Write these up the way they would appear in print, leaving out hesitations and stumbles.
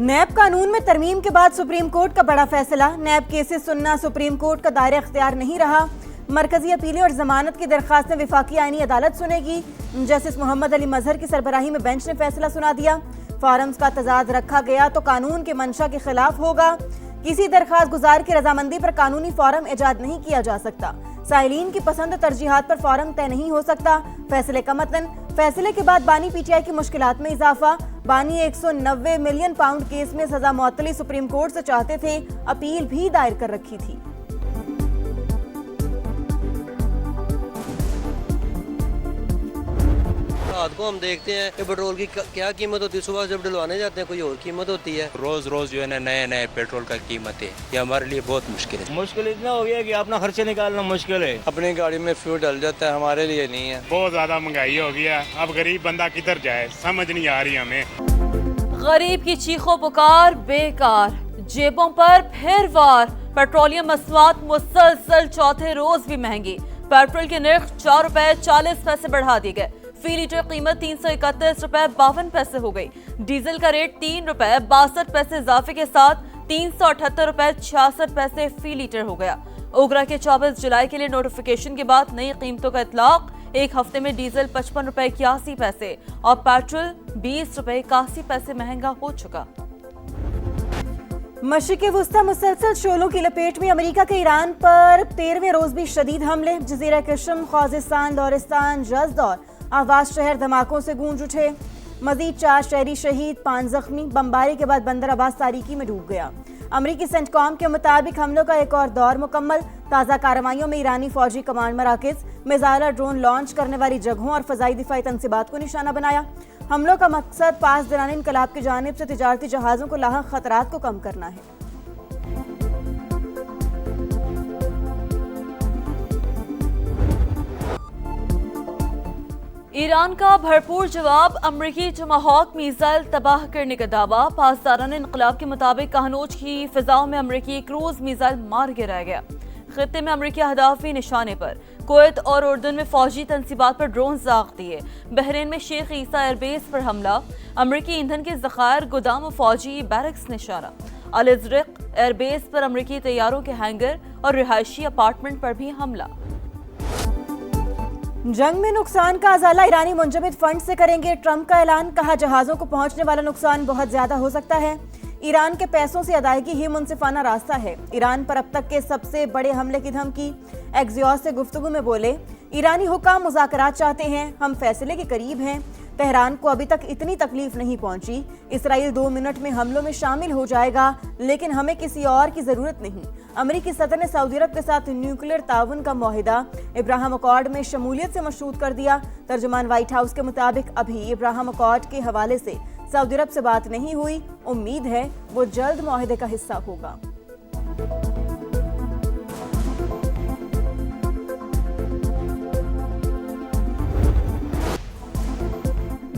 नैब कानून में तरमीम के बाद सुप्रीम कोर्ट का बड़ा फैसला। नैब केसेस सुनना सुप्रीम कोर्ट का दायरा इख्तियार नहीं रहा। मरकजी अपीलें और जमानत की दरखास्तें विफाकी आईनी अदालत सुनेगी। जस्टिस मोहम्मद अली मजहर की सरबराही में बेंच ने फैसला सुना दिया। फार्म्स का तजाद रखा गया तो कानून के मंशा के खिलाफ होगा। किसी दरखास्त गुजार की रजामंदी पर कानूनी फॉर्म इजाद नहीं किया जा सकता। साइलीन की पसंद तरजीहात पर फॉर्म तय नहीं हो सकता। फैसले का मतन। फैसले के बाद बानी पीटीआई की मुश्किलात में इजाफा। बानी 190 मिलियन पाउंड केस में सजा मुअत्तली सुप्रीम कोर्ट से चाहते थे। अपील भी दायर कर रखी थी। रात को हम देखते हैं कि पेट्रोल की क्या कीमत होती है, सुबह जब डलवाने जाते हैं कोई और कीमत होती है। रोज रोज जो है ना नए नए पेट्रोल का कीमत है, ये हमारे लिए बहुत मुश्किल है। मुश्किल इतना हो गया कि अपना खर्चे निकालना मुश्किल है। अपनी गाड़ी में फ्यूल डल जाता है, हमारे लिए नहीं है। बहुत ज्यादा महंगाई हो गया, अब गरीब बंदा किधर जाए समझ नहीं आ रही हमें। गरीब की चीखों पुकार बेकार, जेबों पर फिर वार। पेट्रोलियम मसनूआत मुसलसल चौथे रोज भी महंगी। पेट्रोल के निर्ख 4 रुपए 40 पैसे बढ़ा दिए गए। फी लीटर कीमत 331 रुपए 52 पैसे हो गई। डीजल का रेट 3 रुपए 62 पैसे इजाफे के साथ 378 रुपए 66 पैसे फी लीटर हो गया। ओगरा के 24 जुलाई के लिए नोटिफिकेशन के बाद नई कीमतों का इतलाक। एक हफ्ते में डीजल 55 रुपए 81 पैसे और पेट्रोल 20 रुपए 81 पैसे महंगा हो चुका। मशरिक़ वुस्ता मुसलसल शोलों की लपेट में। अमेरिका के ईरान पर 13वें रोज भी शदीद हमले। जजीरा कशम, ख्वाजिस्तान, दौरिस्तान, जज्द और आवाज शहर धमाकों से गूंज उठे। मजीद 4 शहरी शहीद, 5 जख्मी। बमबारी के बाद बंदर अब्बास तारीकी में डूब गया। अमरीकी सेंटकॉम के मुताबिक हमलों का एक और दौर मुकम्मल। ताज़ा कार्रवाइयों में ईरानी फौजी कमांड मराकज़, मिसाइल और ड्रोन लॉन्च करने वाली जगहों और फ़ज़ाई दिफाई तनसीबात को निशाना बनाया। हमलों का मकसद पास दौरान इनकलाब की जानिब से तिजारती जहाज़ों को लाहक खतरात को कम करना है। ईरान का भरपूर जवाब। अमरीकी टमाहॉक मिसाइल तबाह करने का दावा। पासदारान इनकलाब के मुताबिक कहनोज की फिजाओं में अमरीकी क्रूज मिसाइल मार गिराया गया। खित्ते में अमरीकी अहदाफ भी निशाने पर। कुवैत और उर्दन में फौजी तनसीबात पर ड्रोन दाग दिए। बहरीन में शेख ईसा एयरबेस पर हमला। अमरीकी ईंधन के ज़खायर, गोदाम और फौजी बैरक्स निशाना। अल-इज़्रिक एयरबेस पर अमरीकी तैयारों के हैंगर और रिहायशी अपार्टमेंट पर भी हमला। जंग में नुकसान का अजाला ईरानी मुंजमद फंड से करेंगे। ट्रंप का ऐलान। कहा जहाजों को पहुंचने वाला नुकसान बहुत ज्यादा हो सकता है। ईरान के पैसों से अदायगी ही मुनसिफाना रास्ता है। ईरान पर अब तक के सबसे बड़े हमले की धमकी। एक्सियोस से गुफ्तगू में बोले ईरानी हुकाम मुज़ाकरात चाहते हैं, हम फैसले के करीब हैं। तेहरान को अभी तक इतनी तकलीफ नहीं पहुंची। इसराइल 2 मिनट में हमलों में शामिल हो जाएगा, लेकिन हमें किसी और की जरूरत नहीं। अमेरिकी सदर ने सऊदी अरब के साथ न्यूक्लियर ताउन का मुआहिदा इब्राहिम अकॉर्ड में शमूलियत से मशरूत कर दिया। तर्जुमान व्हाइट हाउस के मुताबिक अभी इब्राहिम अकॉर्ड के हवाले से सऊदी अरब से बात नहीं हुई। उम्मीद है वो जल्द मुआहिदे का हिस्सा होगा।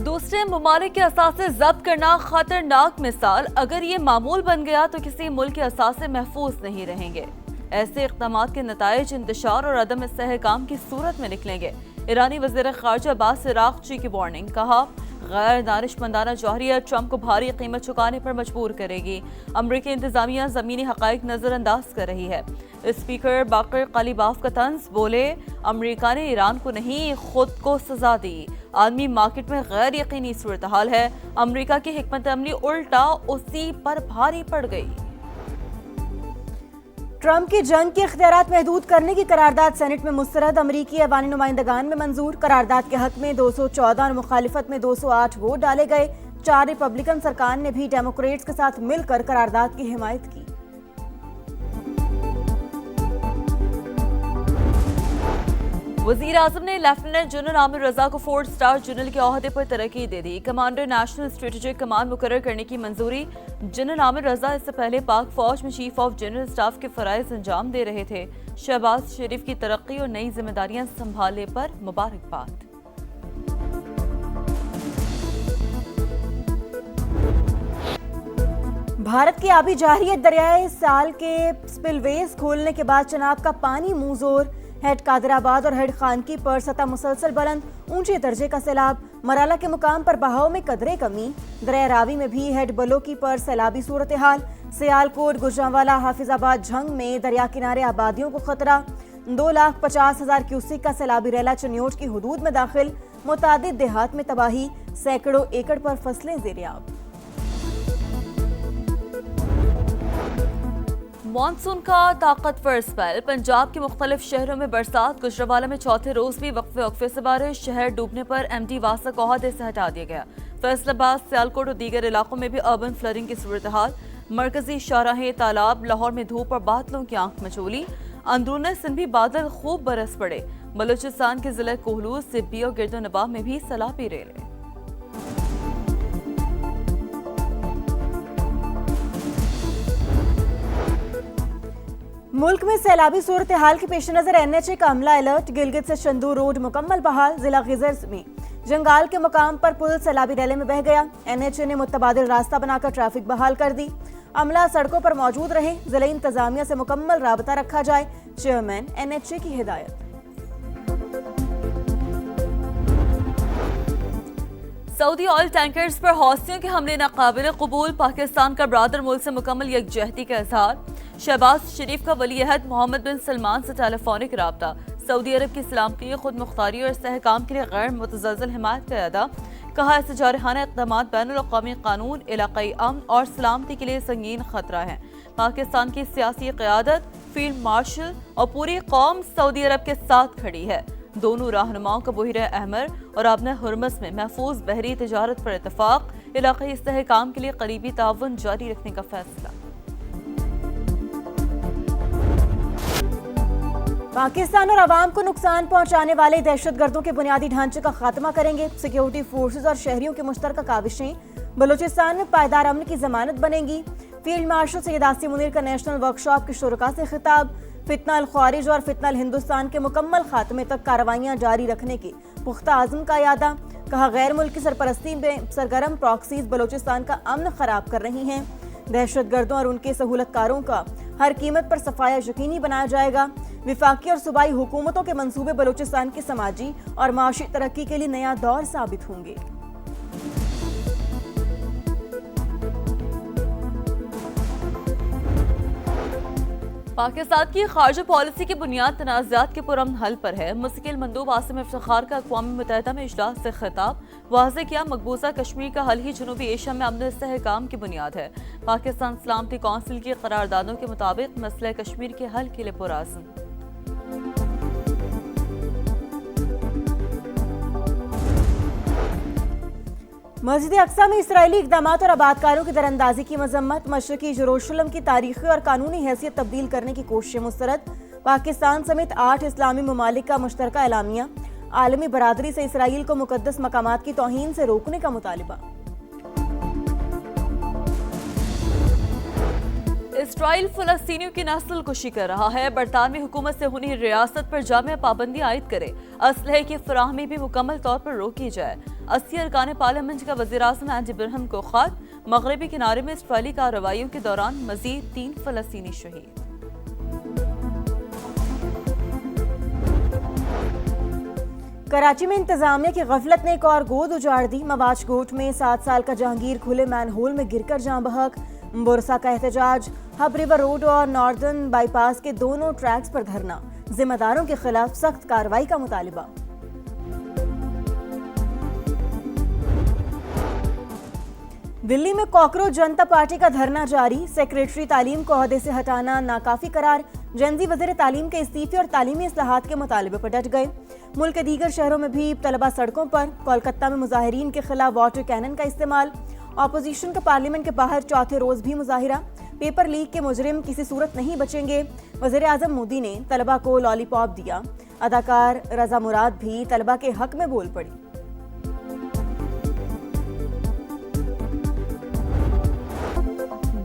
दूसरे ममालिक के असासे जब्त करना खतरनाक मिसाल। अगर ये मामूल बन गया तो किसी मुल्क के असासे महफूज नहीं रहेंगे। ऐसे इक़दामात के नताइज इंतशार और अदम इस्तेहकाम की सूरत में निकलेंगे। ईरानी वज़ीर ख़ारजा अब्बास इराक़ची की वार्निंग। कहा गैर दानिशमंदाना जौहरिया ट्रंप को भारी कीमत चुकाने पर मजबूर करेगी। अमरीकी इंतजामिया ज़मीनी हक़ाइक़ नज़रअंदाज कर रही है। स्पीकर बाकर कालीबाफ का तंज। बोले अमरीका ने ईरान को नहीं खुद को सजा दी। आदमी मार्केट में गैर यकीनी सूरत हाल है। अमरीका की हिकमत अमली उल्टा उसी पर भारी पड़ गई। ट्रंप की जंग के इख्तियारात महदूद करने की करारदाद सेनेट में मुस्तरद। अमरीकी ऐवानी नुमाइंदगान में मंजूर। करारदाद के हक में 214 और मुखालिफत में 208 वोट डाले गए। 4 रिपब्लिकन सरकार ने भी डेमोक्रेट्स के साथ मिलकर करारदाद की हिमायत की। वज़ीर आज़म ने लेफ्टिनेंट जनरल आमिर रजा को 4 स्टार जनरल के ओहदे पर तरक्की दे दी। कमांडर नेशनल स्ट्रेटेजिक कमांड मुकर्रर करने की मंजूरी। जनरल आमिर रजा इससे पहले पाक फौज में चीफ ऑफ जनरल स्टाफ के फराइज अंजाम दे रहे थे। शहबाज शरीफ की तरक्की और नई जिम्मेदारियां संभालने पर मुबारकबाद। भारत की आबी जारियत दरियाए साल के स्पिलवेज खोलने के बाद चनाब का पानी मुंहजोर। हेड कादराबाद और हेड खानकी पर सतह मुसलसल बुलंद, ऊंचे दर्जे का सैलाब। मराला के मुकाम पर बहाव में कदरे कमी। दरिया रावी में भी हेड बलोकी पर सैलाबी सूरत हाल। सियालकोट, गुजरांवाला, हाफिजाबाद, झंग में दरिया किनारे आबादियों को खतरा। 2,50,000 क्यूसेक का सैलाबी रैला चनियोट की हुदूद में दाखिल। मुतादिद देहात में तबाही, सैकड़ों एकड़ पर फसलें ज़ेर-ए-आब। मॉनसून का ताकतवर स्पेल। पंजाब के मुख्तलिफ शहरों में बरसात। गुजरांवाला में चौथे रोज भी वक्फे से बारिश। शहर डूबने पर MD वासा को ओहदे से हटा दिया गया। फैसलाबाद, सियालकोट और दीगर इलाकों में भी अर्बन फ्लडिंग की सूरत हाल। मरकजी शाहराहें, तालाब। लाहौर में धूप और बादलों की आंख मचोली। अंदरूनी सिंध भी बादल खूब बरस पड़े। बलूचिस्तान के जिले कोहलूर, सिब्बी और गिरदोनवाब में भी सैलाबी रेले। मुल्क में सैलाबी सूरत हाल के पेश नजर NHA का अमला अलर्ट। गिलगित से चंदू रोड मुकम्मल बहाल। जिला खिजर में जंगाल के मुकाम पर पुल सैलाबी रैले में बह गया। NHA ने मुतबादिल रास्ता बनाकर ट्रैफिक बहाल कर दी। अमला सड़कों पर मौजूद रहे। जिला इंतजामिया से मुकम्मल राबता रखा जाए, चेयरमैन NHA की हिदायत। सऊदी ऑयल टैंकर्स पर हौसियों के हमले नाकाबिल कबूल। पाकिस्तान का ब्रादर मुल्क से मुकम्मल यकजहती का इजहार। शहबाज शरीफ का वली अहद मोहम्मद बिन सलमान से टेलीफोनिक राब्ता। सऊदी अरब की सलामती, खुद मुख्तारी और सहकाम के लिए गैर मुतज़लज़ल हिमायत का अदा। कहा ऐसे जारहाना इक़दामात बैनुल-अक़वामी कानून, इलाक़ाई अमन और सलामती के लिए संगीन खतरा है। पाकिस्तान की सियासी क़यादत, फील्ड मार्शल और पूरी कौम सऊदी अरब के साथ खड़ी है। दोनों रहनुमाओं का बहिरा अहमर और आबना हुर्मस में महफूज बहरी तिजारत पर इत्तफाक। इलाक़ाई इस्तेहकाम के लिए करीबी ताउन जारी रखने का फैसला। पाकिस्तान और अवाम को नुकसान पहुंचाने वाले दहशतगर्दों के बुनियादी ढांचे का खात्मा करेंगे। सिक्योरिटी फोर्सेज और शहरियों की मुश्तरका काविशें बलूचिस्तान में पायदार अमन की जमानत बनेंगी। फील्ड मार्शल सैयद आसिम मुनीर का नेशनल वर्कशॉप के शुरका से खिताब। फितना अल ख्वारिज और फितना अल हिंदुस्तान के मुकम्मल खात्मे तक कार्रवाइयां जारी रखने की पुख्ता आज़म का यादा। कहा गैर मुल्की सरपरस्ती में सरगर्म प्रॉक्सीज बलूचिस्तान का अमन खराब कर रही हैं। दहशतगर्दों और उनके सहूलतकारों का हर कीमत पर सफाया यकीनी बनाया जाएगा। विफाकी और सूबाई हुकूमतों के मंसूबे बलूचिस्तान की समाजी और माशी तरक्की के लिए नया दौर साबित होंगे। पाकिस्तान की खारजा पॉलिसी की बुनियाद तनाज़ात के पुरअमन हल पर है। मुस्तकिल मंदूब आसिम इफ्तिखार का अक़वाम मुत्तहिदा में इजलास से खिताब। वाज़ेह किया मकबूजा कश्मीर का हल ही जनूबी एशिया में अमन इस्तेहकाम की बुनियाद है। पाकिस्तान सलामती कौंसिल की करारदादों के मुताबिक मसले कश्मीर के हल के लिए पुरअज़्म। मस्जिद अक्सा में इसराइली इक़दामात और आबादकारों की दरअंदाजी की मजम्मत। मशरकी यरूशलेम की तारीखी और कानूनी हैसियत तब्दील करने की कोशिशें मुस्तरद। पाकिस्तान समेत 8 इस्लामी ममालिक का मुश्तरका एलामिया। आलमी बरादरी से इसराइल को मुकद्दस मकामात की तौहीन से रोकने का मुतालिबा। इसराइल फ़लस्तीनियों की नस्ल कुशी कर रहा है। बरतानवी हुकूमत से हुई रियासत पर जामे पाबंदी आयद करे। असलहे की फराहमी भी मुकम्मल तौर पर रोकी जाए। 80 अरकान पार्लियामेंट का वज़ीर-ए-आज़म एंडी बरहम को ख़त। मगरबी किनारे में इसराइली कार्रवाइयों के दौरान मज़ीद 3 फ़लस्तीनी शहीद। कराची में इंतजामिया की गफलत ने एक और गोद उजाड़ दी। मवाज कोट में 7 साल का जहांगीर खुले मैनहोल में गिरकर जाँ बहक। बुरसा का एहतजाज। हब रिवर रोड और नॉर्दर्न बाईपास के दोनों ट्रैक्स पर धरना। जिम्मेदारों के खिलाफ सख्त कार्रवाई का मुतालिबा। दिल्ली में कॉकरोच जनता पार्टी का धरना जारी। सेक्रेटरी तालीम को ओहदे से हटाना नाकाफी करार। जेंजी वज़ीर तालीम के इस्तीफे और तालीमी इस्लाहात के मुतालिबे पर डट गए। मुल्क के दीगर शहरों में भी तलबा सड़कों पर। कोलकाता में मुजाहिरीन के खिलाफ वाटर कैनन का इस्तेमाल। ऑपोजिशन का पार्लियामेंट के बाहर चौथे रोज भी मुजाहिरा। पेपर लीक के मुजरिम किसी सूरत नहीं बचेंगे। वज़ीर आज़म मोदी ने तलबा को लॉलीपॉप दिया। अदाकार रजा मुराद भी तलबा के हक में बोल पड़ी।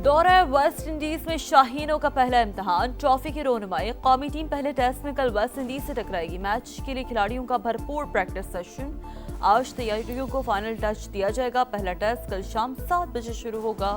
दौरा वेस्ट इंडीज में शाहीनों का पहला इम्तिहान। ट्रॉफी की रोनुमाई। कौमी टीम पहले टेस्ट में कल वेस्ट इंडीज से टकराएगी। मैच के लिए खिलाड़ियों का भरपूर प्रैक्टिस सेशन। आज तैयारियों को फाइनल टच दिया जाएगा। पहला टेस्ट कल शाम 7 बजे शुरू होगा।